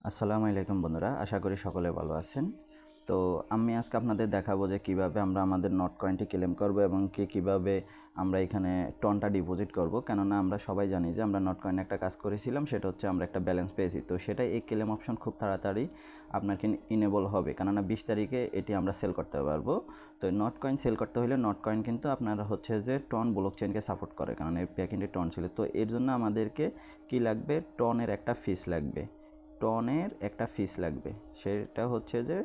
আসসালামু আলাইকুম বন্ধুরা, আশা করি সকলে ভালো আছেন। তো আমি আজকে আপনাদের দেখাবো যে কিভাবে আমরা আমাদের নট কয়েনটি ক্লেম করব এবং কিভাবে আমরা এখানে টনটা ডিপোজিট করব। কেননা আমরা সবাই জানি যে আমরা নট কয়েনে একটা কাজ করেছিলাম, সেটা হচ্ছে আমরা একটা ব্যালেন্স পেয়েছি। তো সেটাই এই ক্লেম অপশন খুব তাড়াতাড়ি আপনাকে ইনেবল হবে, কেননা 20 তারিখে এটি আমরা সেল করতে পারবো। তো নট কয়েন সেল করতে হলে নট কয়েন কিন্তু আপনার হচ্ছে যে টন ব্লক চেইনকে সাপোর্ট করে, কারণ এর প্যাকেটে টন ছিল। তো এর জন্য আমাদেরকে কি লাগবে, টনের একটা ফিস লাগবে। টনের একটা ফিস লাগবে, সেটা হচ্ছে যে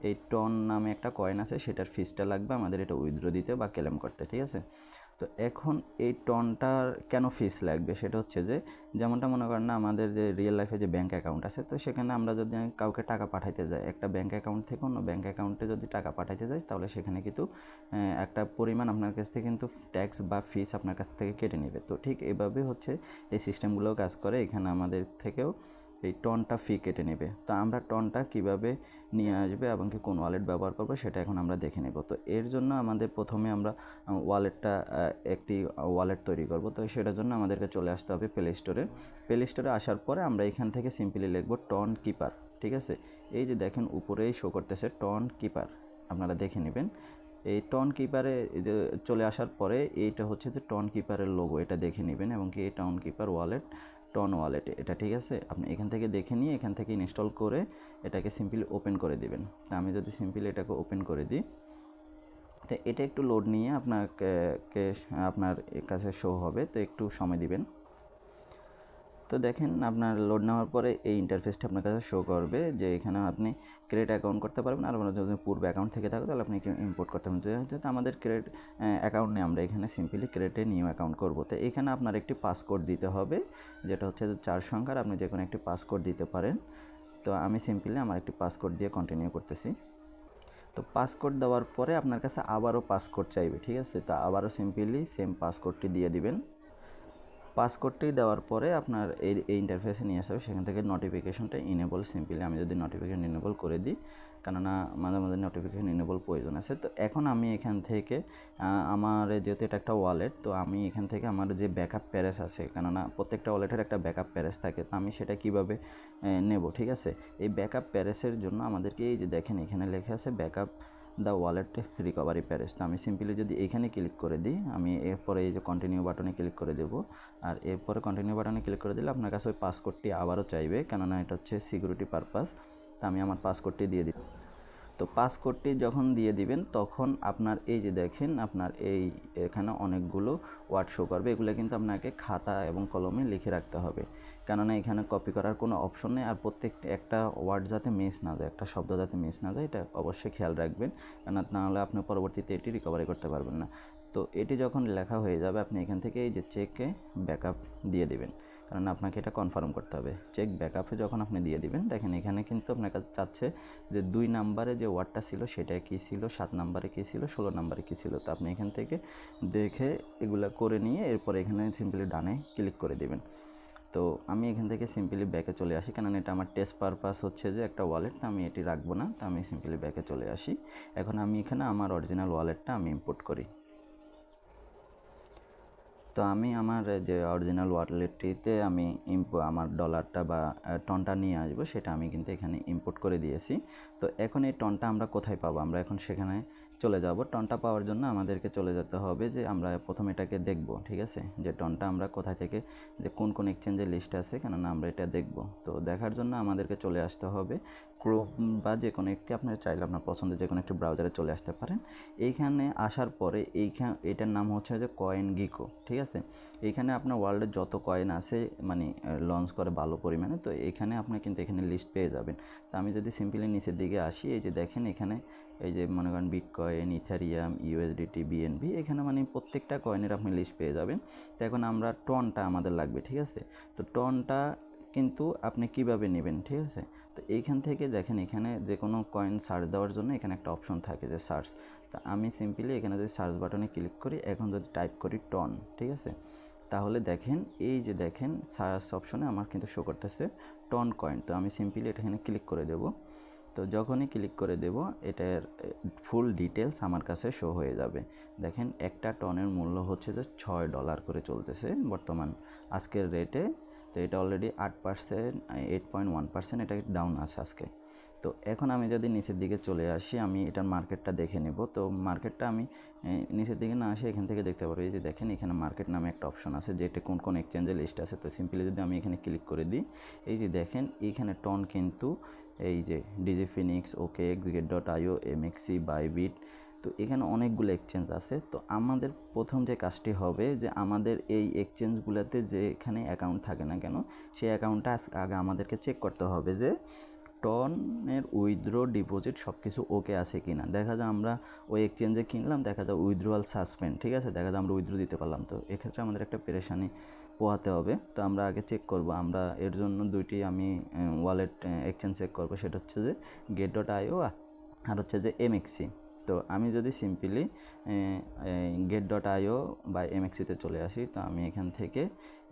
এই টন নামে একটা কয়েন আছে, সেটার ফিসটা লাগবে আমাদের এটা উইথড্র দিতে বা ক্লেম করতে, ঠিক আছে। তো এখন এই টনটার কেন ফিস লাগবে, সেটা হচ্ছে যে যেমনটা মনে করেন না, আমাদের যে রিয়েল লাইফে যে ব্যাঙ্ক অ্যাকাউন্ট আছে, তো সেখানে আমরা যদি কাউকে টাকা পাঠাইতে যাই, একটা ব্যাঙ্ক অ্যাকাউন্ট থেকে অন্য ব্যাঙ্ক অ্যাকাউন্টে যদি টাকা পাঠাইতে যাই, তাহলে সেখানে কিন্তু একটা পরিমাণ আপনার কাছ থেকে কিন্তু ট্যাক্স বা ফিস আপনার কাছ থেকে কেটে নেবে। তো ঠিক এইভাবে হচ্ছে এই সিস্টেমগুলো কাজ করে। এখানে আমাদের থেকেও এই টনটা ফি কেটে নেবে। তো আমরা টনটা কিভাবে নিয়ে আসবে এবং কি কোন ওয়ালেট ব্যবহার করব, সেটা এখন আমরা দেখে নেব। তো এর জন্য আমাদের প্রথমে আমরা একটি ওয়ালেট তৈরি করব। তো সেটার জন্য আমাদেরকে চলে আসতে হবে প্লে স্টোরে আসার পরে আমরা এখান থেকে সিম্পলি লিখব টন কিপার, ঠিক আছে। এই যে দেখেন উপরেই শো করতেছে টন কিপার, আপনারা দেখে নেবেন। এই টন কিপারে চলে আসার পরে এইটা হচ্ছে যে টন কিপারের লোগো, এটা দেখে নেবেন এবং কি এই Tonkeeper wallet, Ton wallet এটা, ঠিক আছে। আপনি এখান থেকে দেখে নিয়ে এখান থেকে ইনস্টল করে এটাকে সিম্পলি ওপেন করে দিবেন। তা আমি যদি সিম্পলি এটাকে ওপেন করে দিই, তো এটা একটু লোড নিয়ে আপনার কাছে শো হবে, তো একটু সময় দিবেন। তো দেখেন আপনার লোড নেওয়ার পরে এই ইন্টারফেসটা আপনার কাছে শো করবে যে এখানে আপনি ক্রেডিট অ্যাকাউন্ট করতে পারবেন, আর যদি পূর্ব অ্যাকাউন্ট থেকে থাকে তাহলে আপনি ইম্পোর্ট করতে পারবেন। যেহেতু আমাদের ক্রেডিট অ্যাকাউন্ট নেই, আমরা এখানে সিম্পলি ক্রেডিটে নিউ অ্যাকাউন্ট করব। তো এখানে আপনার একটি পাসকোড দিতে হবে, যেটা হচ্ছে 4 সংখ্যার। আপনি যে কোনো একটি পাসকোড দিতে পারেন। তো আমি সিম্পলি আমার একটি পাসকোড দিয়ে কন্টিনিউ করতেছি। তো পাসকোড দেওয়ার পরে আপনার কাছে আবারও পাসকোড চাইবে, ঠিক আছে। তো আবারও সিম্পলি সেম পাসকোডটি দিয়ে দিবেন। পাসকোডটি দেওয়ার পরে আপনার এই ইন্টারফেসে নিয়ে আসবে, সেখান থেকে নোটিফিকেশনটা ইনেবল, সিম্পলি আমি যদি নোটিফিকেশন ইনেবল করে দিই, কেননা মাঝে মাঝে নোটিফিকেশন ইনেবল প্রয়োজন আছে। তো এখন আমি এখান থেকে আমার যেহেতু এটা একটা ওয়ালেট, তো আমি এখান থেকে আমার যে ব্যাকআপ প্যারেস আছে, কেননা প্রত্যেকটা ওয়ালেটের একটা ব্যাকআপ প্যারেস থাকে, তো আমি সেটা কীভাবে নেব, ঠিক আছে। এই ব্যাকআপ প্যারেসের জন্য আমাদেরকে এই যে দেখেন এখানে লেখা আছে ব্যাকআপ দ্য ওয়ালেট রিকভারি প্যারেস। তো আমি সিম্পলি যদি এইখানে ক্লিক করে দিই, আমি এরপরে এই যে কন্টিনিউ বাটনে ক্লিক করে দেবো, আর এরপরে কন্টিনিউ বাটনে ক্লিক করে দিলে আপনার কাছে ওই পাসকোডটি আবারও চাইবে, কেননা এটা হচ্ছে সিকিউরিটি পারপাস। তো আমি আমার পাসকোডটি দিয়ে দিই। তো পাসকোডটি যখন দিয়ে দিবেন, তখন আপনার এই যে দেখেন আপনার এখানে অনেকগুলো ওয়ার্ড শো করবে। এগুলো কিন্তু আপনাকে খাতা এবং কলমে লিখে রাখতে হবে, কেননা এখানে কপি করার কোনো অপশন নেই। আর প্রত্যেকটা একটা ওয়ার্ড যাতে মিস না যায়, একটা শব্দ যাতে মিস না যায়, এটা অবশ্যই খেয়াল রাখবেন, কেননা নাহলে আপনি পরবর্তীতে এটি রিকভারি করতে পারবেন না। তো এটি যখন লেখা হয়ে যাবে, আপনি এখান থেকে এই যে চেকে ব্যাকআপ দিয়ে দিবেন, কারণ আপনাকে এটা কনফার্ম করতে হবে। চেক ব্যাকআপে যখন আপনি দিয়ে দিবেন, দেখেন এখানে কিন্তু আপনার কাছে চাচ্ছে যে 2 নাম্বারে যে ওয়ার্ডটা ছিল সেটা কী ছিল, 7 নাম্বারে কী ছিল, 16 নাম্বারে কী ছিল। তো আপনি এখান থেকে দেখে এগুলা করে নিয়ে এরপরে এখানে সিম্পলি ডানে ক্লিক করে দেবেন। তো আমি এখান থেকে সিম্পলি ব্যাকে চলে আসি, কারণ এটা আমার টেস্ট পারপাস হচ্ছে যে একটা ওয়ালেট, তো আমি এটি রাখবো না। তো আমি সিম্পলি ব্যাকে চলে আসি। এখন আমি এখানে আমার অরিজিনাল ওয়ালেটটা আমি ইম্পোর্ট করি। তো আমি আমার যে অরিজিনাল ওয়ালেটটিতে আমি আমার ডলারটা বা টনটা নিয়ে আসবো, সেটা আমি কিন্তু এখানে ইম্পোর্ট করে দিয়েছি। তো এখন এই টনটা আমরা কোথায় পাবো, আমরা এখন সেখানে চলে যাব। টনটা পাওয়ার জন্য আমাদেরকে চলে যেতে হবে যে আমরা প্রথমে এটাকে দেখব, ঠিক আছে, যে টনটা আমরা কোথায় থেকে, যে কোন কোন এক্সচেঞ্জের লিস্ট আছে, কেননা আমরা এটা দেখব। তো দেখার জন্য আমাদেরকে চলে আসতে হবে ক্রোম বা যে কোনো একটি, আপনার চাইলে আপনার পছন্দের যে কোনো একটি ব্রাউজারে চলে আসতে পারেন। এইখানে আসার পরে এটার নাম হচ্ছে যে কয়েন গিকো, ঠিক আছে। এইখানে আপনার ওয়ার্ল্ডের যত কয়েন আছে, মানে লঞ্চ করে ভালো পরিমাণে, তো এখানে আপনি কিন্তু এখানে লিস্ট পেয়ে যাবেন। তো আমি যদি সিম্পলি নিচের দিকে আসি, এই যে দেখেন এখানে এই যে মনে করেন বিটকয়েন, ইথারিয়াম, ইউএসডিটি, বিএনবি, এখানে মানে প্রত্যেকটা কয়েনের আপনি লিস্ট পেয়ে যাবেন। তো এখন আমরা টনটা আমাদের লাগবে, ঠিক আছে। তো টনটা কিন্তু আপনি কিভাবে নেবেন, ঠিক আছে। তো এইখান থেকে দেখেন এখানে যে কোনো কয়েন সার্চ দেওয়ার জন্য এখানে একটা অপশন থাকে যে সার্চ। তো আমি সিম্পলি এখানে যদি সার্চ বাটনে ক্লিক করি, এখন যদি টাইপ করি টন, ঠিক আছে, তাহলে দেখেন এই যে দেখেন সার্চ অপশনে আমার কিন্তু শো করতেছে টন কয়েন। তো আমি সিম্পলি এখানে ক্লিক করে দেব। তো যখনই ক্লিক করে দেব, এটার ফুল ডিটেলস আমার কাছে শো হয়ে যাবে। দেখেন একটা টনের মূল্য হচ্ছে যে $6 করে চলতেছে বর্তমান আজকের রেটে। তো এটা অলরেডি 8%, 8.1% এটা ডাউন আছে আজকে। তো এখন আমি যদি নিচের দিকে চলে আসি, আমি এটার মার্কেটটা দেখে নেব। তো মার্কেটটা আমি নিচের দিকে না আসে এখান থেকে দেখতে পারবো, এই যে দেখেন এখানে মার্কেট নামে একটা অপশন আছে, যেটা কোন কোন এক্সচেঞ্জে লিস্ট আছে। তো সিম্পলি যদি আমি এখানে ক্লিক করে দিই, এই যে দেখেন এইখানে টন কিন্তু এই যে DigiFinex, OKX, Get.io, MXC, Bybit, তো এখানে অনেকগুলো এক্সচেঞ্জ আছে। তো আমাদের প্রথম যে কাজটি হবে যে আমাদের এই এক্সচেঞ্জগুলোতে যে এখানে অ্যাকাউন্ট থাকে না কেন, সেই অ্যাকাউন্টটা আগে আমাদেরকে চেক করতে হবে যে টনের উইথড্র, ডিপোজিট সব কিছু ওকে আছে কি না। দেখা যায় আমরা ওই এক্সচেঞ্জে কিনলাম, দেখা যায় উইথড্রোয়াল সাসপেন্ড, ঠিক আছে, দেখা যায় আমরা উইথড্র দিতে পারলাম। তো এক্ষেত্রে আমাদের একটা পেরেশানি পোহাতে হবে। তো আমরা আগে চেক করব, আমরা এর জন্য দুইটি আমি ওয়ালেট এক্সচেঞ্জ চেক করব, সেটা হচ্ছে যে Get.io আর হচ্ছে যে MXC। তো আমি যদি সিম্পলি Get.io বা MXCতে চলে আসি, তো আমি এখান থেকে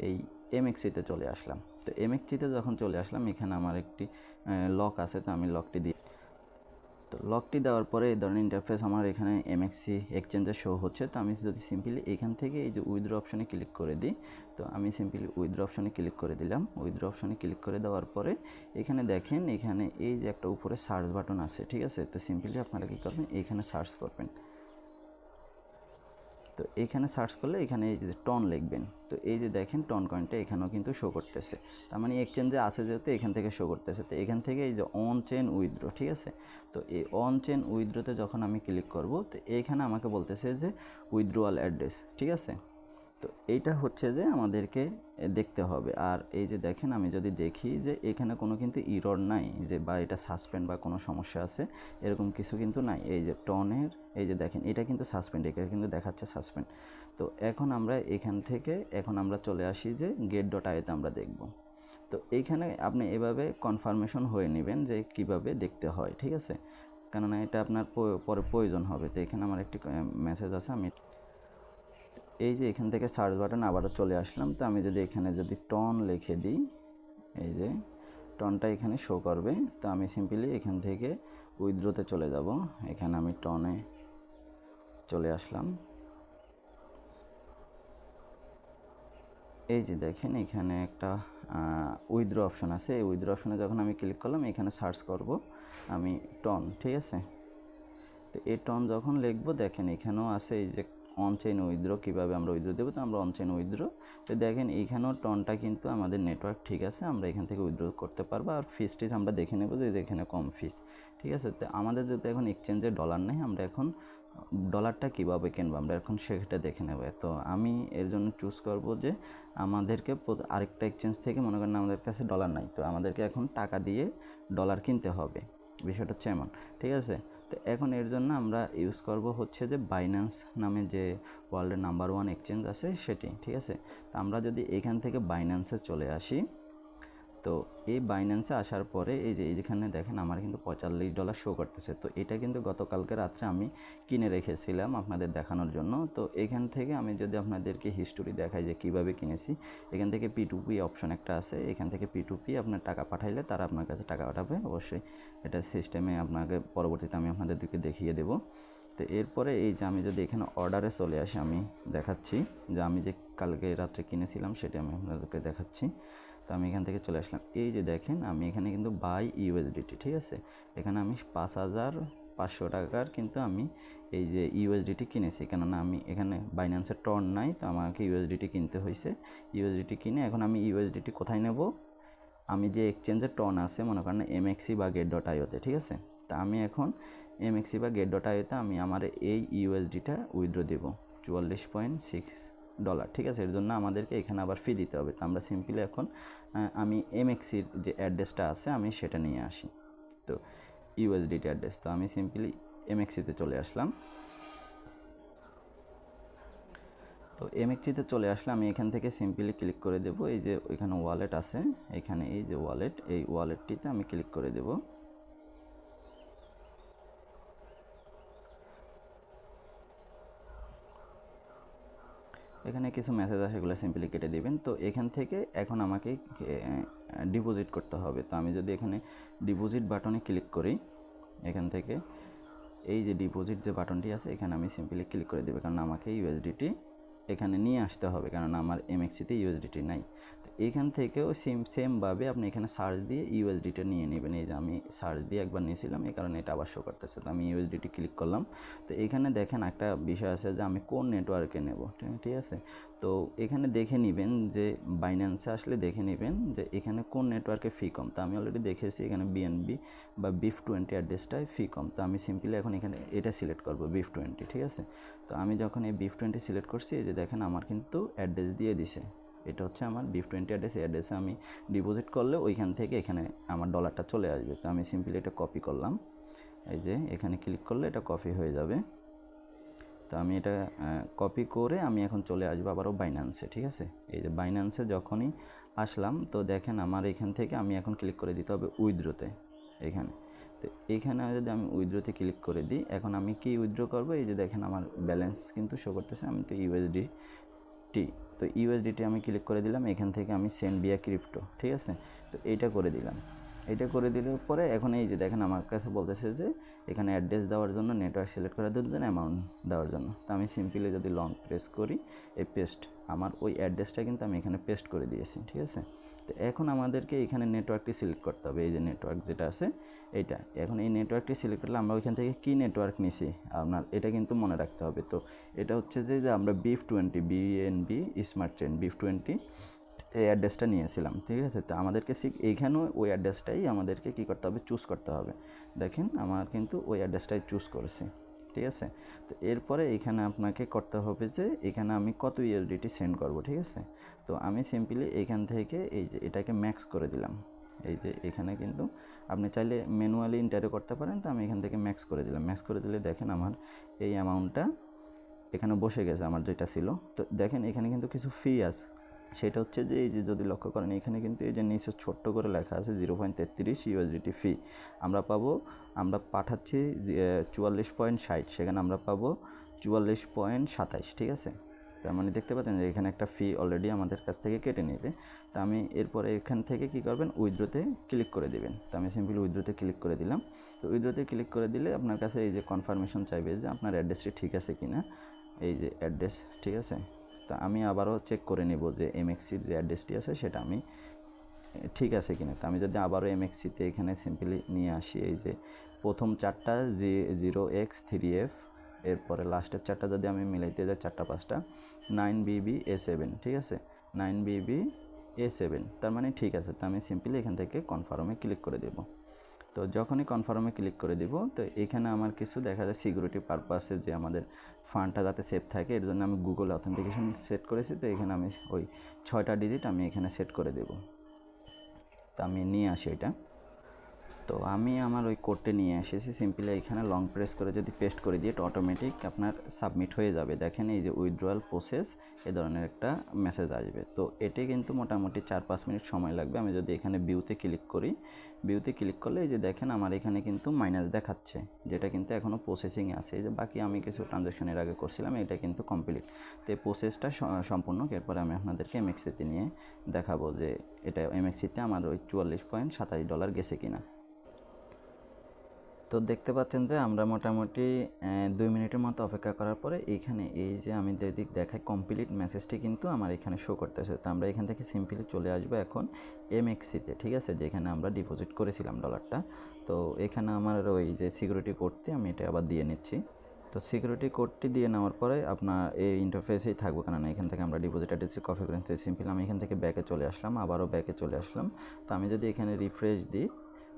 এই MXCতে চলে আসলাম। তো MXCতে যখন চলে আসলাম, এখানে আমার একটি লক আছে, তো আমি লকটি দিই। তো লকটি দেওয়ার পরে এই ধরনের ইন্টারফেস আমার এখানে MXC এক্সচেঞ্জে শো হচ্ছে। তো আমি যদি সিম্পলি এখান থেকে এই যে উইথড্র অপশনে ক্লিক করে দিই, তো আমি সিম্পলি উইথড্র অপশনে ক্লিক করে দিলাম। উইথড্র অপশনে ক্লিক করে দেওয়ার পরে এখানে দেখেন এখানে এই যে একটা উপরে সার্চ বাটন আছে, ঠিক আছে। তো সিম্পলি আপনারা কী করবেন, এইখানে সার্চ করবেন। তো এইখানে সার্চ করলে এখানে এই যে টন লিখবেন, তো এই যে দেখেন টন কয়েনটা এখানেও কিন্তু শো করতেছে। তার মানে এক্সচেঞ্জে আছে যেহেতু এখান থেকে শো করতেছে। তো এখান থেকে এই যে অন চেন উইথড্র, ঠিক আছে। তো এই অন চেন উইথড্রোতে যখন আমি ক্লিক করব, তো এইখানে আমাকে বলতেছে যে উইথড্রোয়াল অ্যাড্রেস, ঠিক আছে। তো এইটা হচ্ছে যে আমাদেরকে দেখতে হবে। আর এই যে দেখেন আমি যদি দেখি যে এখানে কোনো কিন্তু ইরর নাই, যে বা এটা সাসপেন্ড বা কোনো সমস্যা আছে, এরকম কিছু কিন্তু নাই। এই যে টনের এই যে দেখেন এটা কিন্তু সাসপেন্ড, এটা কিন্তু দেখাচ্ছে সাসপেন্ড। তো এখন আমরা এখান থেকে এখন আমরা চলে আসি যে Get.ioতে আমরা দেখব। তো এইখানে আপনি এভাবে কনফার্মেশন হয়ে নেবেন যে কিভাবে দেখতে হয়, ঠিক আছে, কেননা এটা আপনার পরে প্রয়োজন হবে। তো এখানে আমার একটি মেসেজ আছে, আমি এই যে এখান থেকে সার্চ বাটন আবারও চলে আসলাম। তো আমি যদি এখানে যদি টন লিখে দিই, এই যে টনটা এখানে শো করবে। তো আমি সিম্পলি এখান থেকে উইথড্রোতে চলে যাব, এখানে আমি টনে চলে আসলাম। এই যে দেখেন এখানে একটা উইথড্র অপশন আছে, এই উইথড্র অপশনে যখন আমি ক্লিক করলাম, এখানে সার্চ করব আমি টন, ঠিক আছে। তো এই টন যখন লিখবো, দেখেন এখানেও আছে এই যে অনচেইন উইথড্র, কীভাবে আমরা উইথড্র দেবো। তো আমরা অনচেইন উইথড্র, তো দেখেন এইখানেও টনটা কিন্তু আমাদের নেটওয়ার্ক ঠিক আছে, আমরা এখান থেকে উইথড্র করতে পারবো। আর ফিস আমরা দেখে নেবো যে এখানে কম ফিস, ঠিক আছে। তো আমাদের যেহেতু এখন এক্সচেঞ্জে ডলার নেই, আমরা এখন ডলারটা কীভাবে কিনবো আমরা এখন সেটা দেখে নেব। তো আমি এর জন্য চুজ করব যে আমাদেরকে আরেকটা এক্সচেঞ্জ থেকে, মনে করেন আমাদের কাছে ডলার নাই, তো আমাদেরকে এখন টাকা দিয়ে ডলার কিনতে হবে, বিষয়টা হচ্ছে এমন, ঠিক আছে। তো এখন এর জন্য আমরা ইউজ করব হচ্ছে যে বাইন্যান্স নামে যে ওয়ার্ল্ডের নাম্বার 1 এক্সচেঞ্জ আছে সেটি, ঠিক আছে। তো আমরা যদি এখান থেকে বাইন্যান্সে চলে আসি, তো এই বাইন্যান্সে আসার পরে এই যে যেখানে দেখেন আমার কিন্তু $45 শো করতেছে। তো এটা কিন্তু গতকালকে রাত্রে আমি কিনে রেখেছিলাম আপনাদের দেখানোর জন্য। তো এখান থেকে আমি যদি আপনাদেরকে হিস্টোরি দেখাই যে কিভাবে কিনেছি, এখান থেকে P2P অপশন একটা আছে, এখান থেকে P2P আপনার টাকা পাঠাইলে তারা আপনার কাছে টাকা পাঠাবে। অবশ্যই এটা সিস্টেমে আপনাকে পরবর্তীতে আমি আপনাদেরকে দেখিয়ে দেবো। তো এরপরে এই যে আমি যদি এখানে অর্ডারে চলে আসি, আমি দেখাচ্ছি যে আমি যে কালকে রাত্রে কিনেছিলাম সেটা আমি আপনাদেরকে দেখাচ্ছি। তো আমি এখান থেকে চলে আসলাম, এই যে দেখেন আমি এখানে কিন্তু বাই ইউএসডিটি, ঠিক আছে, এখানে আমি 5500 টাকার কিন্তু আমি এই যে ইউএসডিটি কিনেছি, কেননা আমি এখানে বাইন্যান্সের টন নাই, তো আমাকে ইউএসডিটি কিনতে হয়েছে। ইউএসডিটি কিনে এখন আমি ইউএসডিটি কোথায় নেব, আমি যে এক্সচেঞ্জের টন আছে মনে করেন MXC বা Get.ioতে, ঠিক আছে। তা আমি এখন MXC বা Get.ioতে আমি আমার এই ইউএসডিটা উইথড্র দেবো $44.6, ঠিক আছে। এর জন্য আমাদেরকে এখানে আবার ফি দিতে হবে। তো আমরা সিম্পলি এখন আমি MXCর যে অ্যাড্রেসটা আছে আমি সেটা নিয়ে আসি, তো ইউএসডিটি অ্যাড্রেস। তো আমি সিম্পলি MXCতে চলে আসলাম। তো MXCতে চলে আসলে আমি এখান থেকে সিম্পলি ক্লিক করে দেব, এই যে ওইখানে ওয়ালেট আছে, এখানে এই যে ওয়ালেট, এই ওয়ালেটটিতে আমি ক্লিক করে দেব। এখানে কিছু মেসেজ আসে, এগুলো সিম্পলি কেটে দেবেন। তো এখান থেকে এখন আমাকে ডিপোজিট করতে হবে। তো আমি যদি এখানে ডিপোজিট বাটনে ক্লিক করি, এখান থেকে এই যে ডিপোজিট যে বাটনটি আছে এখানে আমি সিম্পলি ক্লিক করে দেবো, কারণ আমাকে ইউএসডিটি এখানে নিয়ে আসতে হবে, কারণ আমার এমএক্সিতে ইউএসডিটি নাই। তো এইখান থেকেও সেমভাবে আপনি এখানে সার্চ দিয়ে ইউএসডিটা নিয়ে নেবেন। এই যে আমি সার্চ দিয়ে একবার নিয়েছিলাম, এই কারণে এটা আবার শো করতেছে। তো আমি ইউএসডিটি ক্লিক করলাম। তো এখানে দেখেন একটা বিষয় আছে যে আমি কোন নেটওয়ার্কে নেব, ঠিক আছে। তো এখানে দেখে নেবেন যে বাইন্যান্সে আসলে দেখে নেবেন যে এখানে কোন নেটওয়ার্কে ফি কম। তো আমি অলরেডি দেখেছি এখানে বিএনবি বা BIF20 অ্যাড্রেসটাই ফি কম। তো আমি সিম্পলি এখন এখানে এটা সিলেক্ট করব BIF20, ঠিক আছে। তো আমি যখন এই BIF20 সিলেক্ট করছি, এই যে দেখেন আমার কিন্তু অ্যাড্রেস দিয়ে দিছে। এটা হচ্ছে আমার BIF20 অ্যাড্রেস। এই অ্যাড্রেসে আমি ডিপোজিট করলে ওইখান থেকে এখানে আমার ডলারটা চলে আসবে। তো আমি সিম্পলি এটা কপি করলাম, এই যে এখানে ক্লিক করলে এটা কপি হয়ে যাবে। তো আমি এটা কপি করে আমি এখন চলে আসবো আবারও বাইন্যান্সে, ঠিক আছে। এই যে বাইন্যান্সে যখনই আসলাম, তো দেখেন আমার এখান থেকে আমি এখন ক্লিক করে দিতে হবে উইথড্রোতে এখানে। তো এইখানে যদি আমি উইথড্রোতে ক্লিক করে দিই, এখন আমি কি উইথড্রো করবো, এই যে দেখেন আমার ব্যালেন্স কিন্তু শো করতেছে। আমি তো ইউএসডিটি আমি ক্লিক করে দিলাম। এখান থেকে আমি সেন্ড ভিয়া ক্রিপ্টো, ঠিক আছে। তো এইটা করে দিলাম। এটা করে দিলে পরে এখন এই যে দেখেন আমার কাছে বলতেছে যে এখানে অ্যাড্রেস দেওয়ার জন্য, নেটওয়ার্ক সিলেক্ট করে দেওয়ার জন্য, অ্যামাউন্ট দেওয়ার জন্য। তো আমি সিম্পলি যদি লং প্রেস করি, এই পেস্ট, আমার ওই অ্যাড্রেসটা কিন্তু আমি এখানে পেস্ট করে দিয়েছি, ঠিক আছে। তো এখন আমাদেরকে এখানে নেটওয়ার্কটি সিলেক্ট করতে হবে। এই যে নেটওয়ার্ক যেটা আছে এইটা, এখন এই নেটওয়ার্কটি সিলেক্ট করলে আমরা ওইখান থেকে কী নেটওয়ার্ক নিছি আপনার এটা কিন্তু মনে রাখতে হবে। তো এটা হচ্ছে যে আমরা BIF20 BNB smart chain BIF20 এই অ্যাড্রেসটা নিয়েছিলাম, ঠিক আছে। তো আমাদেরকে এইখানেও ওই অ্যাড্রেসটাই আমাদেরকে কী করতে হবে, চুজ করতে হবে। দেখেন আমার কিন্তু ওই অ্যাড্রেসটাই চুজ করেছি, ঠিক আছে। তো এরপরে এখানে আপনাকে করতে হবে যে এখানে আমি কত ইউএসডিটি সেন্ড করব, ঠিক আছে। তো আমি সিম্পলি এখান থেকে এই যে এটাকে ম্যাক্স করে দিলাম। এই যে এখানে কিন্তু আপনি চাইলে ম্যানুয়ালি এন্টারও করতে পারেন। তো আমি এখান থেকে ম্যাক্স করে দিলাম। ম্যাক্স করে দিলে দেখেন আমার এই অ্যামাউন্টটা এখানে বসে গেছে আমার যেটা ছিল। তো দেখেন এখানে কিন্তু কিছু ফি আছে, সেটা হচ্ছে যে এই যে যদি লক্ষ্য করেন এখানে কিন্তু এই যে নিচে ছোট্ট করে লেখা আছে 0.33 ইউএসডিটি ফি আমরা পাবো। আমরা পাঠাচ্ছি 44.60, সেখানে আমরা পাবো 44.27, ঠিক আছে। তার মানে দেখতে পাচ্ছেন যে এখানে একটা ফি অলরেডি আমাদের কাছ থেকে কেটে নেবে। তো আমি এরপরে এখান থেকে কি করবেন, উইথড্রোতে ক্লিক করে দেবেন। তো আমি সিম্পলি উইথড্রোতে ক্লিক করে দিলাম। তো উইথড্রোতে ক্লিক করে দিলে আপনার কাছে এই যে কনফার্মেশন চাইবে যে আপনার অ্যাড্রেসটি ঠিক আছে কি না। এই যে অ্যাড্রেস ঠিক আছে। তো আমি আবারও চেক করে নেব যে এমএক্সির যে অ্যাড্রেসটি আছে সেটা আমি ঠিক আছে কিনা। তো আমি যদি আবারও এমএক্সিতে এখানে সিম্পলি নিয়ে আসি, এই যে প্রথম চারটা 0x3F, এরপরে লাস্টের চারটা যদি আমি মিলাইতে যাই, চারটা পাঁচটা 9BBA7, ঠিক আছে, 9BBA7, তার মানে ঠিক আছে। তো আমি সিম্পলি এখান থেকে কনফার্মে ক্লিক করে দেব। তো যখনই কনফার্মে ক্লিক করে দিব, তো এখানে আমার কিছু দেখা যায় সিকিউরিটি পারপাসে যে আমাদের ফান্ডটা যাতে সেফ থাকে এর জন্য আমি গুগল অথেন্টিকেশন সেট করেছি। তো এখানে আমি ওই 6টা ডিজিট আমি এখানে সেট করে দেব। তো আমি নিয়ে আসি এটা। তো আমি আমার ওই কোডটা নিয়ে এসেছি। সিম্পলি এখানে লং প্রেস করে যদি পেস্ট করে দিয়ে, এটা অটোমেটিক আপনার সাবমিট হয়ে যাবে। দেখেন এই যে উইথড্রয়াল প্রসেস এ ধরনের একটা মেসেজ আসবে। তো এটি কিন্তু মোটামুটি 4-5 মিনিট সময় লাগবে। আমি যদি এখানে ভিউতে ক্লিক করি, ভিউতে ক্লিক করলে এই যে দেখেন আমার এখানে কিন্তু মাইনাস দেখাচ্ছে, যেটা কিন্তু এখনও প্রসেসিংয়ে আছে। এই যে বাকি আমি কিছু ট্রানজ্যাকশনের আগে করছিলাম, এটা কিন্তু কমপ্লিট। তো এই প্রসেসটা সম্পূর্ণ। এরপরে আমি আপনাদেরকে এমএক্সিতে নিয়ে দেখাবো যে এটা এমএক্সিতে আমার ওই $44.27 গেছে কিনা। তো দেখতে পাচ্ছেন যে আমরা মোটামুটি 2 মিনিটের মতো অপেক্ষা করার পরে এইখানে এই যে আমি যেদিক দেখাই কমপ্লিট মেসেজটি কিন্তু আমার এখানে শো করতেছে। তো আমরা এখান থেকে সিম্পলি চলে আসবো এখন এমএক্সিতে, ঠিক আছে, যেখানে আমরা ডিপোজিট করেছিলাম ডলারটা। তো এখানে আমার ওই যে সিকিউরিটি কোডটি আমি এটা আবার দিয়ে নিচ্ছি। তো সিকিউরিটি কোডটি দিয়ে নেওয়ার পরে আপনার এই ইন্টারফেসেই থাকবো, কারণ এখান থেকে আমরা ডিপোজিট অ্যাড্রেসে কপি করে নিতে সিম্পল আমি এখান থেকে ব্যাকে চলে আসলাম, আবারও ব্যাকে চলে আসলাম। তো আমি যদি এখানে রিফ্রেশ দিই,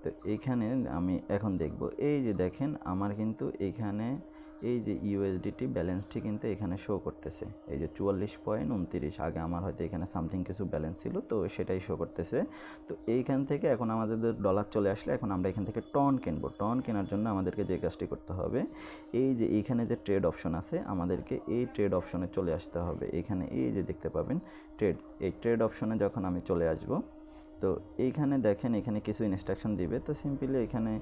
তো এইখানে আমি এখন দেখব এই যে দেখেন আমার কিন্তু এইখানে এই যে ইউএসডিটি ব্যালেন্সটি কিন্তু এখানে শো করতেছে, এই যে 44.29। আগে আমার হয়তো এখানে সামথিং কিছু ব্যালেন্স ছিল, তো সেটাই শো করতেছে। তো এইখান থেকে এখন আমাদের ডলার চলে আসলে এখন আমরা এখান থেকে টন কিনবো। টন কেনার জন্য আমাদেরকে যে কাজটি করতে হবে, এই যে এইখানে যে ট্রেড অপশন আছে আমাদেরকে এই ট্রেড অপশনে চলে আসতে হবে। এখানে এই যে দেখতে পাবেন ট্রেড, এই ট্রেড অপশনে যখন আমি চলে আসব, তো এইখানে দেখেন এখানে কিছু ইনস্ট্রাকশন দিবে। তো সিম্পলি এখানে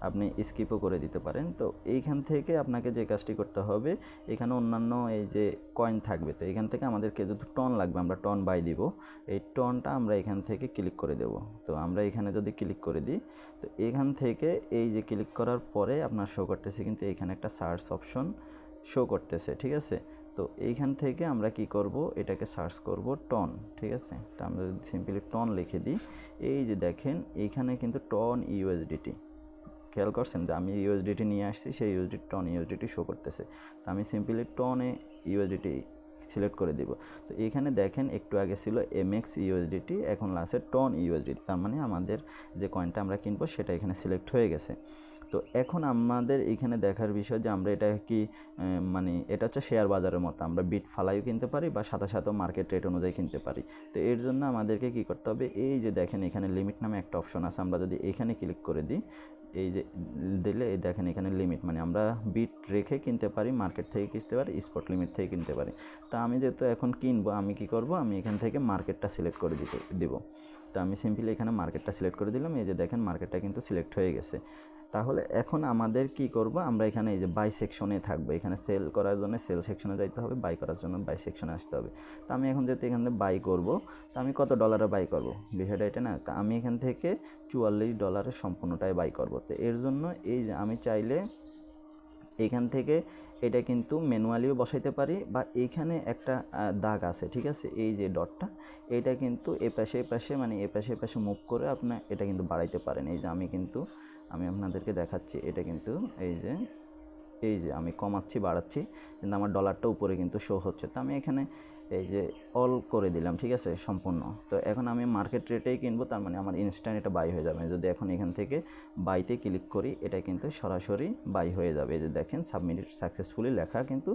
আপনি স্কিপও করে দিতে পারেন। তো এইখান থেকে আপনাকে যে কাজটি করতে হবে, এখানে অন্যান্য এই যে কয়েন থাকবে, তো এখান থেকে আমাদেরকে যদি টন লাগবে আমরা টন বাই দিব, এই টনটা আমরা এখান থেকে ক্লিক করে দেব। তো আমরা এখানে যদি ক্লিক করে দিই, তো এখান থেকে এই যে ক্লিক করার পরে আপনার শো করতেছে কিন্তু এখানে একটা সার্চ অপশন শো করতেছে, ঠিক আছে। তো তো এইখান থেকে আমরা কি করব, এটাকে সার্চ করব টন, ঠিক আছে। তো আমরা যদি সিম্পলি টন লিখে দিই, এই যে দেখেন এইখানে কিন্তু টন ইউএসডিটি, খেয়াল করছেন যে আমি ইউএসডিটি নিয়ে আসছি, সেই ইউএসডিটি টন ইউএসডিটি শো করতেছে। তো আমি সিম্পলি টনে ইউএসডিটি সিলেক্ট করে দিব। তো এখানে দেখেন একটু আগে ছিল এমএক্স ইউএসডিটি, এখন আছে টন ইউএসডিটি, তার মানে আমাদের যে কয়েনটা আমরা কিনবো সেটা এখানে সিলেক্ট হয়ে গেছে। তো এখন আমাদের এখানে দেখার বিষয় যে আমরা এটা কি মানে এটা হচ্ছে শেয়ার বাজারের মতো, আমরা বিট ফালাইও কিনতে পারি বা সাথে সাথেও মার্কেট রেট অনুযায়ী কিনতে পারি। তো এর জন্য আমাদেরকে কি করতে হবে, এই যে দেখেন এখানে লিমিট নামে একটা অপশন আছে, আমরা যদি এখানে ক্লিক করে দিই, এই যে দিলে এই দেখেন এখানে লিমিট, মানে আমরা বিট রেখে কিনতে পারি, মার্কেট থেকে কিনতে পারি, স্পট লিমিট থেকে কিনতে পারি। তো আমি যেহেতু এখন কিনবো, আমি কি করব, আমি এখান থেকে মার্কেটটা সিলেক্ট করে দিব। তো আমি সিম্পলি এখানে মার্কেটটা সিলেক্ট করে দিলাম, এই যে দেখেন মার্কেটটা কিন্তু সিলেক্ট হয়ে গেছে। তাহলে এখন আমাদের কি করব, আমরা এখানে এই যে বাই সেকশনে থাকবো, এখানে সেল করার জন্য সেল সেকশনে যাইতে হবে, বাই করার জন্য বাই সেকশনে আসতে হবে। তো আমি এখন যেহেতু এখানে বাই করব, তো আমি কত ডলারে বাই করব, বিষয়টা এটা না। তো আমি এখান থেকে $44 সম্পূর্ণটাই বাই করব। তো এর জন্য এই যে আমি চাইলে এখান থেকে এটা কিন্তু ম্যানুয়ালিও বসাইতে পারি, বা এইখানে একটা দাগ আছে, ঠিক আছে, এই যে ডটটা, এইটা কিন্তু এপাশে মানে এপাশে মুভ করে আপনার এটা কিন্তু বাড়াইতে পারেন। এই যে আমি আপনাদেরকে দেখাচ্ছি, এটা কিন্তু এই যে আমি কমাচ্ছি বাড়াচ্ছি, কিন্তু আমার ডলারটা উপরে কিন্তু শো হচ্ছে। তো আমি এখানে এই যে অল করে দিলাম, ঠিক আছে, সম্পূর্ণ। তো এখন আমি মার্কেট রেটেই কিনবো, তার মানে আমার ইনস্ট্যান্ট এটা বাই হয়ে যাবে। যদি এখন এখান থেকে বাইতে ক্লিক করি, এটা কিন্তু সরাসরি বাই হয়ে যাবে। এই যে দেখেন সাবমিটেড সাকসেসফুলি লেখা কিন্তু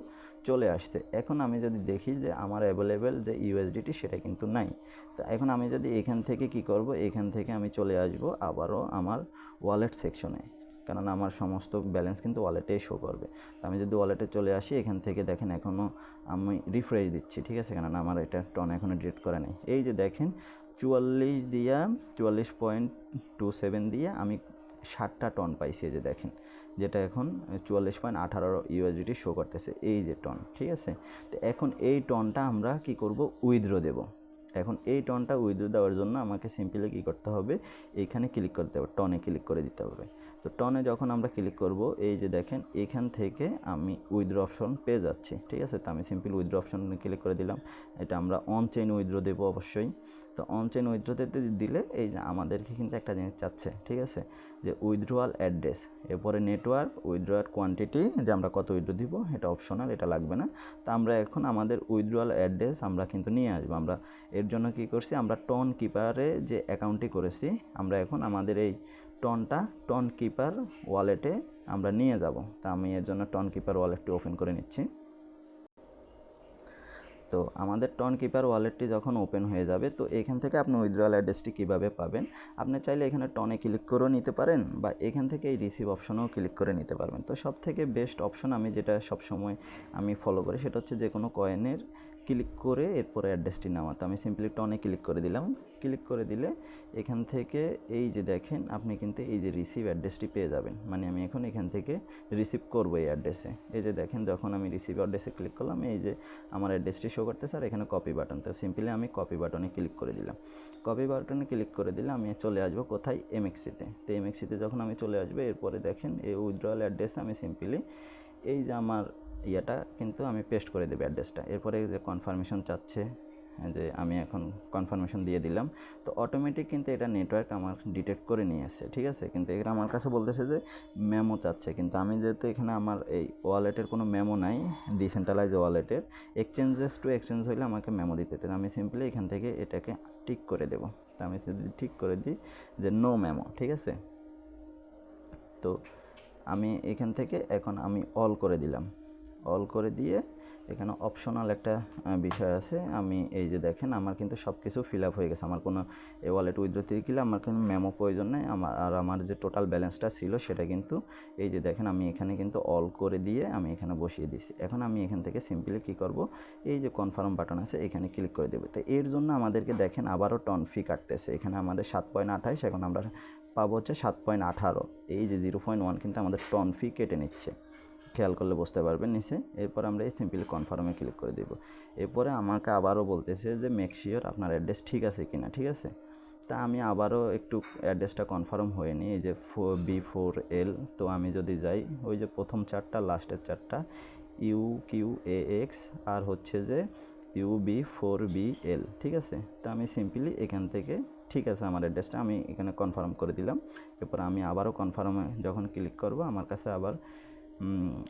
চলে আসছে। এখন আমি যদি দেখি যে আমার অ্যাভেলেবেল যে ইউএসডিটি সেটা কিন্তু নাই। তো এখন আমি যদি এখান থেকে কি করব, এখান থেকে আমি চলে আসব আবারও আমার ওয়ালেট সেকশনে, কারণ আমার সমস্ত ব্যালেন্স কিন্তু ওয়ালেটেই শো করবে। তো আমি যদি ওয়ালেটে চলে আসি, এখান থেকে দেখেন এখনও আমি রিফ্রেশ দিচ্ছি, ঠিক আছে, কারণ আমার এটা টন এখনও ডিলিট করে নেই। এই যে দেখেন 44.27 দিয়ে আমি 60টা টন পাইছি, এই যে দেখেন, যেটা এখন 44.18 ইউএসডিটি শো করতেছে, এই যে টন, ঠিক আছে। তো এখন এই টনটা আমরা কি করব, উইথড্র দেব। এখন এই টনটা উইথড্র দেওয়ার জন্য আমাকে সিম্পলি কী করতে হবে, এইখানে ক্লিক করতে হবে, টনে ক্লিক করে দিতে হবে। তো টনে যখন আমরা ক্লিক করব, এই যে দেখেন এখান থেকে আমি উইথড্র অপশন পেয়ে যাচ্ছি, ঠিক আছে। তো আমি সিম্পল উইথড্র অপশনে ক্লিক করে দিলাম। এটা আমরা অন চেইন উইথড্র দেবো অবশ্যই। তো অন চেইন উইথড্র দিলে এই যে আমাদেরকে কিন্তু একটা জিনিস চাচ্ছে, ঠিক আছে, যে উইথড্রোয়াল অ্যাড্রেস, এরপরে নেটওয়ার্ক, উইথড্রোয়াল কোয়ান্টিটি, যে আমরা কত উইথড্র দিব এটা অপশনাল, এটা লাগবে না। তো আমরা এখন আমাদের উইথড্রোয়াল অ্যাড্রেস আমরা কিন্তু নিয়ে আসবো। আমরা এর জন্য কি করছি, আমরা টন কিপারে যে অ্যাকাউন্টটি করেছি, আমরা এখন আমাদের এই টন কিপার ওয়ালেটে আমরা নিয়ে যাব। তা আমি এর জন্য টন কিপার ওয়ালেটটি ওপেন করে নিচ্ছি। তো আমাদের টন কিপার ওয়ালেটটি যখন ওপেন হয়ে যাবে, তো এখান থেকে আপনি উইথড্রয়াল অ্যাড্রেসটি কীভাবে পাবেন, আপনি চাইলে এখানে টনে ক্লিক করেও নিতে পারেন, বা এখান থেকে এই রিসিভ অপশনেও ক্লিক করে নিতে পারবেন। তো সব থেকে বেস্ট অপশন আমি যেটা সবসময় আমি ফলো করি, সেটা হচ্ছে যে কোনো কয়েনের ক্লিক করে এরপরে অ্যাড্রেসটি নেওয়া। তো আমি সিম্পলি টনে ক্লিক করে দিলাম। ক্লিক করে দিলে এখান থেকে এই যে দেখেন আপনি কিন্তু এই যে রিসিভ অ্যাড্রেসটি পেয়ে যাবেন, মানে আমি এখন এখান থেকে রিসিভ করবো এই অ্যাড্রেসে। এই যে দেখেন যখন আমি রিসিভ অ্যাড্রেসে ক্লিক করলাম, এই যে আমার অ্যাড্রেসটি শো করতেছে, আর এখানে কপি বাটন। তো সিম্পলি আমি কপি বাটনে ক্লিক করে দিলাম। কপি বাটনে ক্লিক করে দিলে আমি চলে আসবো কোথায়, এমএক্সিতে। তো এমএক্সিতে যখন আমি চলে আসবো, এরপরে দেখেন এই উইথড্রয়াল অ্যাড্রেসে আমি সিম্পলি এই যে আমার ইয়েটা কিন্তু আমি পেস্ট করে দেবো অ্যাড্রেসটা। এরপরে যে কনফার্মেশন চাচ্ছে, যে আমি এখন কনফার্মেশন দিয়ে দিলাম। তো অটোমেটিক কিন্তু এটা নেটওয়ার্ক আমার ডিটেক্ট করে নিয়ে আসছে, ঠিক আছে। কিন্তু এখানে আমার কাছে বলতেছে যে মেমো চাচ্ছে, কিন্তু আমি যেহেতু এখানে আমার এই ওয়ালেটের কোনো মেমো নাই, ডিসেন্ট্রালাইজ ওয়ালেটের, এক্সচেঞ্জেস টু এক্সচেঞ্জ হইলে আমাকে মেমো দিতে হতো। আমি সিম্পলি এখান থেকে এটাকে টিক করে দেবো। তো আমি যদি ঠিক করে দিই যে নো মেমো, ঠিক আছে। তো আমি এখান থেকে এখন আমি অল করে দিলাম। অল করে দিয়ে এখানে অপশনাল একটা বিষয় আছে, আমি এই যে দেখেন আমার কিন্তু সব কিছু ফিল আপ হয়ে গেছে। আমার কোনো এই ওয়ালেট উইথড্র থেকে গেলে আমার কোনো মেমো প্রয়োজন নেই। আমার যে টোটাল ব্যালেন্সটা ছিল সেটা কিন্তু এই যে দেখেন আমি এখানে কিন্তু অল করে দিয়ে আমি এখানে বসিয়ে দিয়েছি। এখন আমি এখান থেকে সিম্পলি কী করব, এই যে কনফার্ম বাটন আছে এখানে ক্লিক করে দেবো। তো এর জন্য আমাদেরকে দেখেন আবারও টন ফি কাটতেছে। এখানে আমাদের 7.28, এখন আমরা পাবো হচ্ছে 7.18। এই যে 0.1 কিন্তু আমাদের টন ফি কেটে নিচ্ছে, খেয়াল করলে বুঝতে পারবেন নিচে। এরপর আমরা এই সিম্পলি কনফার্মে ক্লিক করে দেব। এরপরে আমাকে আবারও বলতেছে যে মেক শিওর আপনার অ্যাড্রেস ঠিক আছে কিনা, ঠিক আছে। তা আমি আবারও একটু অ্যাড্রেসটা কনফার্ম হয়ে নিই, এই যে B4L। তো আমি যদি যাই, ওই যে প্রথম চারটা লাস্টের চারটা, UQAX আর হচ্ছে যে UB4BL, ঠিক আছে। তো আমি সিম্পলি এখান থেকে ঠিক আছে আমার অ্যাড্রেসটা আমি এখানে কনফার্ম করে দিলাম। এরপর আমি আবারও কনফার্মে যখন ক্লিক করব আমার কাছে আবার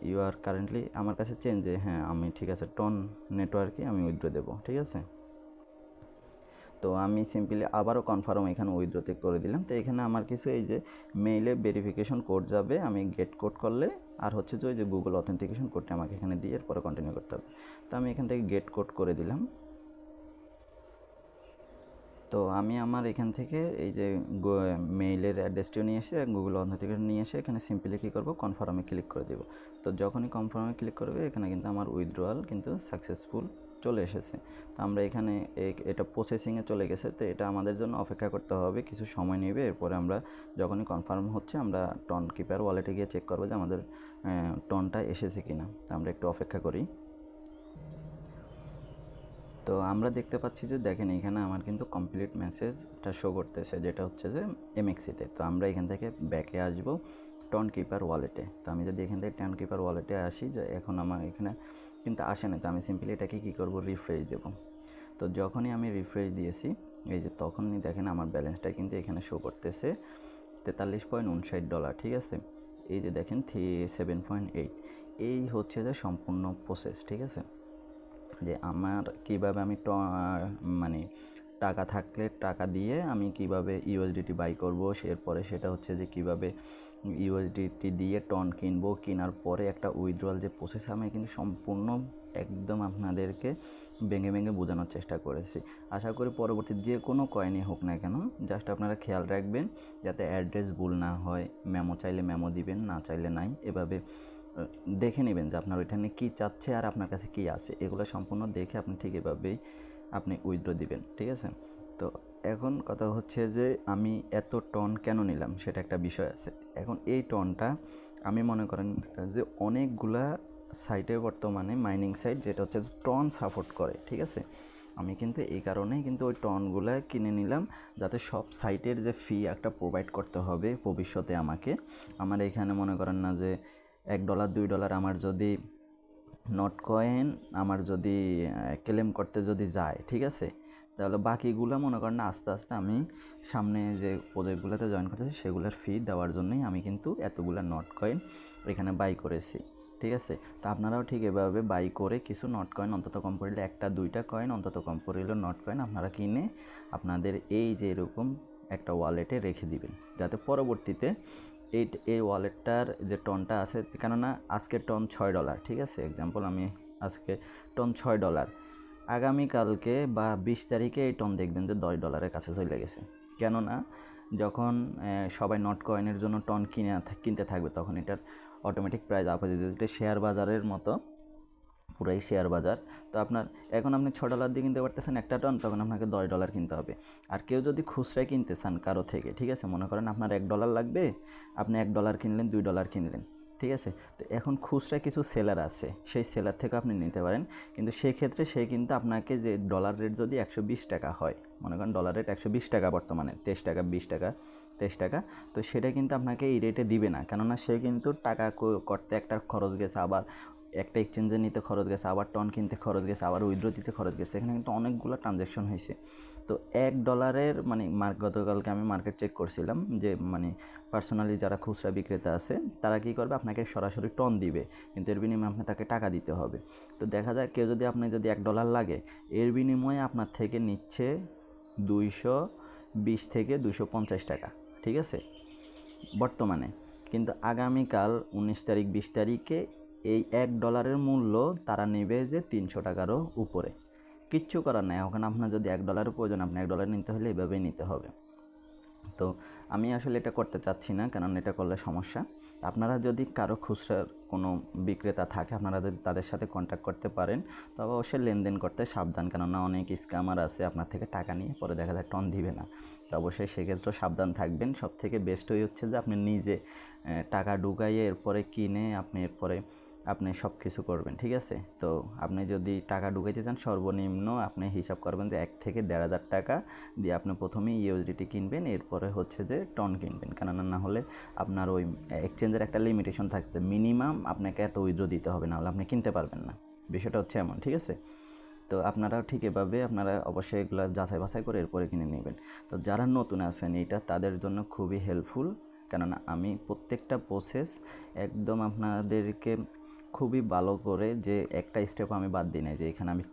ইউ আর কারেন্টলি আমার কাছে চেঞ্জ, হ্যাঁ আমি ঠিক আছে টন নেটওয়ার্কে আমি উইথড্র দেবো, ঠিক আছে। তো আমি সিম্পলি আবারও কনফার্ম এখানে উইথড্রতে করে দিলাম। তো এখানে আমার কিছু এই যে মেইলে ভেরিফিকেশন কোড যাবে, আমি গেট কোড করলে আর হচ্ছে যে ওই যে গুগল অথেন্টিকেশন কোডটা আমাকে এখানে দিয়ে এরপরে কন্টিনিউ করতে হবে। তো আমি এখান থেকে গেট কোড করে দিলাম। তো আমি আমার এখান থেকে এই যে মেইলের অ্যাড্রেসটিও নিয়ে এসে গুগল অথেন্টিকেশন নিয়ে এসে এখানে সিম্পলি কী করবো কনফার্মে ক্লিক করে দেবো। তো যখনই কনফার্মে ক্লিক করবে এখানে কিন্তু আমার উইথড্রয়াল কিন্তু সাকসেসফুল চলে এসেছে। তো আমরা এখানে এটা প্রসেসিংয়ে চলে গেছে, তো এটা আমাদের জন্য অপেক্ষা করতে হবে, কিছু সময় নেবে। এরপরে আমরা যখনই কনফার্ম হচ্ছে আমরা টন কিপার ওয়ালেটে গিয়ে চেক করবো যে আমাদের টনটা এসেছে কিনা। তো আমরা একটু অপেক্ষা করি। তো আমরা দেখতে পাচ্ছি যে দেখেন এখানে আমার কিন্তু কমপ্লিট মেসেজটা শো করতেছে, যেটা হচ্ছে যে MXCতে। তো আমরা এখান থেকে ব্যাকে আসবো টন কিপার ওয়ালেটে। তো আমি যদি এখান থেকে টন কিপার ওয়ালেটে আসি, যে এখন আমার এখানে কিন্তু আসে না, তো আমি সিম্পলি এটাকে কী করবো রিফ্রেশ দেবো। তো যখনই আমি রিফ্রেশ দিয়েছি এই যে তখনই দেখেন আমার ব্যালেন্সটা কিন্তু এখানে শো করতেছে $43.59, ঠিক আছে। এই যে দেখেন 7.8, এই হচ্ছে যে সম্পূর্ণ প্রসেস, ঠিক আছে। যে আমার কিভাবে আমি মানে টাকা থাকলে টাকা দিয়ে আমি কিভাবে USDT বাই করব, এরপরে সেটা হচ্ছে যে কিভাবে USDT দিয়ে টন কিনবো, কেনার পরে একটা উইথড্রয়াল যে প্রসেস আমি কিন্তু সম্পূর্ণ একদম আপনাদেরকে ভেঙে ভেঙে বোঝানোর চেষ্টা করেছি। আশা করি পরবর্তী যে কোনো কয়েনই হোক না কেন জাস্ট আপনারা খেয়াল রাখবেন যাতে অ্যাড্রেস ভুল না হয়, মেমো চাইলে মেমো দিবেন, না চাইলে নাই, এভাবে দেখে নেবেন যে আপনার ওইখানে কী চাচ্ছে আর আপনার কাছে কী আছে, এগুলো সম্পূর্ণ দেখে আপনি ঠিক এভাবেই আপনি উইথড্র দিবেন, ঠিক আছে। তো এখন কথা হচ্ছে যে আমি এত টন কেন নিলাম সেটা একটা বিষয় আছে। এখন এই টনটা আমি মনে করেন যে অনেকগুলা সাইটে বর্তমানে মাইনিং সাইট যেটা হচ্ছে টন সাপোর্ট করে, ঠিক আছে। আমি কিন্তু এই কারণেই কিন্তু ওই টনগুলো কিনে নিলাম, যাতে সব সাইটের যে ফি একটা প্রোভাইড করতে হবে ভবিষ্যতে আমাকে, আমার এখানে মনে করেন না যে $1 $2 আমার যদি নট কয়েন আমার যদি ক্লেম করতে যদি যায়, ঠিক আছে, তাহলে বাকিগুলো মনে করেন না আস্তে আস্তে আমি সামনে যে প্রজেক্টগুলোতে জয়েন করতেছি সেগুলোর ফি দেওয়ার জন্যই আমি কিন্তু এতগুলো নট কয়েন এখানে বাই করেছি, ঠিক আছে। তো আপনারাও ঠিক এভাবে বাই করে কিছু নট কয়েন অন্তত কম পড়লে 1-2টা কয়েন অন্তত কম পড়লে নট কয়েন আপনারা কিনে আপনাদের এই যে এরকম একটা ওয়ালেটে রেখে দিবেন, যাতে পরবর্তীতে এই ওয়ালেটটার যে টনটা আছে, কেননা আজকে টন $6, ঠিক আছে, এক্সাম্পল আমি আজকে টন $6, আগামীকালকে বা 20 তারিখে এই টন দেখবেন যে $10 কাছে চলে গেছে। কেননা যখন সবাই নট কয়েনের জন্য টন কিনতে থাকবে তখন এটার অটোমেটিক প্রাইস আপ হয়ে যেতে, এটা শেয়ার বাজারের মতো, পুরাই শেয়ার বাজার। তো আপনার এখন আপনি $6 দিয়ে কিনতে পারতেছেন একটা টন, তখন আপনাকে $10 কিনতে হবে। আর কেউ যদি খুচরায় কিনতে চান কারো থেকে, ঠিক আছে, মনে করেন আপনার $1 লাগবে, আপনি $1 কিনলেন, $2 কিনলেন, ঠিক আছে। তো এখন খুচরা কিছু সেলার আছে, সেই সেলার থেকে আপনি নিতে পারেন, কিন্তু সেক্ষেত্রে সে কিন্তু আপনাকে যে ডলার রেট যদি 120 টাকা হয়, মনে করেন ডলার রেট 120 টাকা বর্তমানে, 23 টাকা 20 টাকা 23 টাকা, তো সেটা কিন্তু আপনাকে এই রেটে দিবে না, কেননা সে কিন্তু টাকা করতে একটা খরচ গেছে, আবার একটা এক্সচেঞ্জে নিতে খরচ গেছে, আবার টন কিনতে খরচ গেছে, আবার উইথড্র দিতে খরচ গেছে, এখানে কিন্তু অনেকগুলো ট্রানজ্যাকশন হয়েছে। তো $1 মানে গতকালকে আমি মার্কেট চেক করছিলাম যে মানে পার্সোনালি যারা খুচরা বিক্রেতা আছে তারা কী করবে, আপনাকে সরাসরি টন দিবে, কিন্তু এর বিনিময়ে আপনার তাকে টাকা দিতে হবে। তো দেখা যায় কেউ যদি আপনি যদি $1 লাগে, এর বিনিময়ে আপনার থেকে নিচ্ছে 220 থেকে 250 টাকা, ঠিক আছে বর্তমানে। কিন্তু আগামীকাল 19 তারিখ 20 তারিখে এই $1 মূল্য তারা নেবে যে 300 টাকারও উপরে। কিচ্ছু করার নাই, ওখানে আপনার যদি $1 প্রয়োজন আপনি $1 নিতে হলে এভাবেই নিতে হবে। তো আমি আসলে এটা করতে চাচ্ছি না, কারণ এটা করলে সমস্যা। আপনারা যদি কারো খুচরার কোনো বিক্রেতা থাকে আপনারা যদি তাদের সাথে কন্ট্যাক্ট করতে পারেন, তবে অবশ্যই লেনদেন করতে সাবধান, কেননা অনেক স্ক্যামার আছে আপনার থেকে টাকা নিয়ে পরে দেখা যায় টন দিবে না। তো অবশ্যই সেক্ষেত্রেও সাবধান থাকবেন। সবথেকে বেস্টই হচ্ছে যে আপনি নিজে টাকা ঢুকাইয়ে এরপরে কিনে আপনি এরপরে আপনি সব কিছু করবেন, ঠিক আছে। তো আপনি যদি টাকা ঢুকাইতে চান সর্বনিম্ন আপনি হিসাব করবেন যে 1 থেকে 1,500 টাকা দিয়ে আপনি প্রথমেই ইউএসডিটি কিনবেন, এরপরে হচ্ছে যে টন কিনবেন। কেননা না হলে আপনার ওই এক্সচেঞ্জের একটা লিমিটেশন থাকছে, মিনিমাম আপনাকে এত উইথড্র দিতে হবে, না হলে আপনি কিনতে পারবেন না। বিষয়টা হচ্ছে এমন, ঠিক আছে। তো আপনারাও ঠিক এভাবে আপনারা অবশ্যই এগুলো যাচাই বাছাই করে এরপরে কিনে নেবেন। তো যারা নতুন আছেন এটা তাদের জন্য খুবই হেল্পফুল, কেননা আমি প্রত্যেকটা প্রসেস একদম আপনাদেরকে খুবই ভালো করে, যে একটা স্টেপ আমি বাদ দিই নাই যে এখানে আমি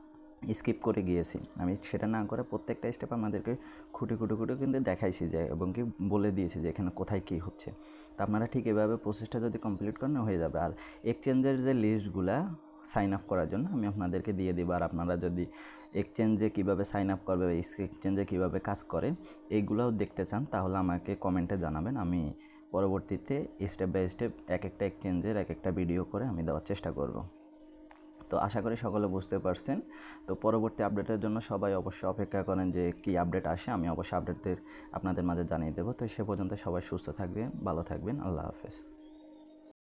স্কিপ করে গিয়েছি, আমি সেটা না করে প্রত্যেকটা স্টেপ আমাদেরকে খুঁটি কিন্তু দেখাইছি যে, এবং কি বলে দিয়েছি যে এখানে কোথায় কী হচ্ছে। তো আপনারা ঠিক এভাবে প্রসেসটা যদি কমপ্লিট করেন হয়ে যাবে। আর এক্সচেঞ্জের যে লিস্টগুলা সাইন আপ করার জন্য আমি আপনাদেরকে দিয়ে দেবো। আর আপনারা যদি এক্সচেঞ্জে কীভাবে সাইন আপ করবে, এক্সচেঞ্জে কীভাবে কাজ করে এইগুলোও দেখতে চান তাহলে আমাকে কমেন্টে জানাবেন। আমি পরবর্তীতে স্টেপ বাই স্টেপ এক একটা এক্সচেঞ্জের এক একটা ভিডিও করে আমি দেওয়ার চেষ্টা করব। তো আশা করি সকলে বুঝতে পারছেন। তো পরবর্তী আপডেটের জন্য সবাই অবশ্যই অপেক্ষা করেন যে কী আপডেট আসে, আমি অবশ্যই আপডেটদের আপনাদের মাঝে জানিয়ে দেবো। তো সে পর্যন্ত সবাই সুস্থ থাকবেন, ভালো থাকবেন, আল্লাহ হাফেজ।